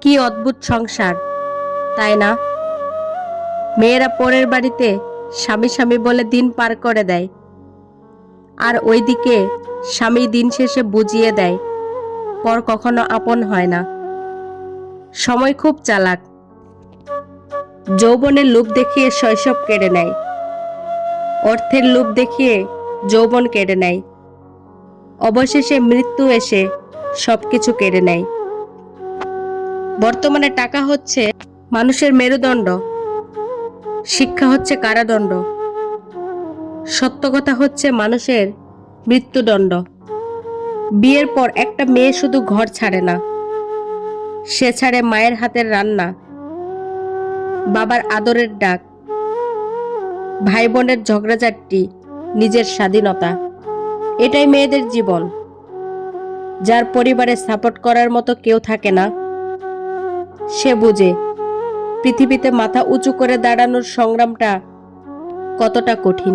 কি অদ্ভুত সংসার, তাই না? মেয়েরা পরের বাড়িতে স্বামী স্বামী বলে দিন পার করে দেয়, আর ওইদিকে স্বামী দিন শেষে বুঝিয়ে দেয় পর কখনো আপন হয় না। সময় খুব চালাক। যৌবনের লোভ দেখিয়ে শৈশব কেড়ে নেয়, অর্থের লোভ দেখিয়ে যৌবন কেড়ে নেয়, অবশেষে মৃত্যু এসে সবকিছু কেড়ে নেয়। বর্তমানে টাকা হচ্ছে মানুষের মেরুদণ্ড, শিক্ষা হচ্ছে কারাদণ্ড, সত্য কথা হচ্ছে মানুষের মৃত্যুদণ্ড। বিয়ের পর একটা মেয়ে শুধু ঘর ছাড়ে না, সে ছাড়ে মায়ের হাতের রান্না, বাবার আদরের ডাক, ভাই বোনের ঝগড়াঝাটি, নিজের স্বাধীনতা। এটাই মেয়েদের জীবন। যার পরিবারে সাপোর্ট করার মতো কেউ থাকে না, সে বুঝে পৃথিবীতে মাথা উঁচু করে দাঁড়ানোর সংগ্রামটা কতটা কঠিন।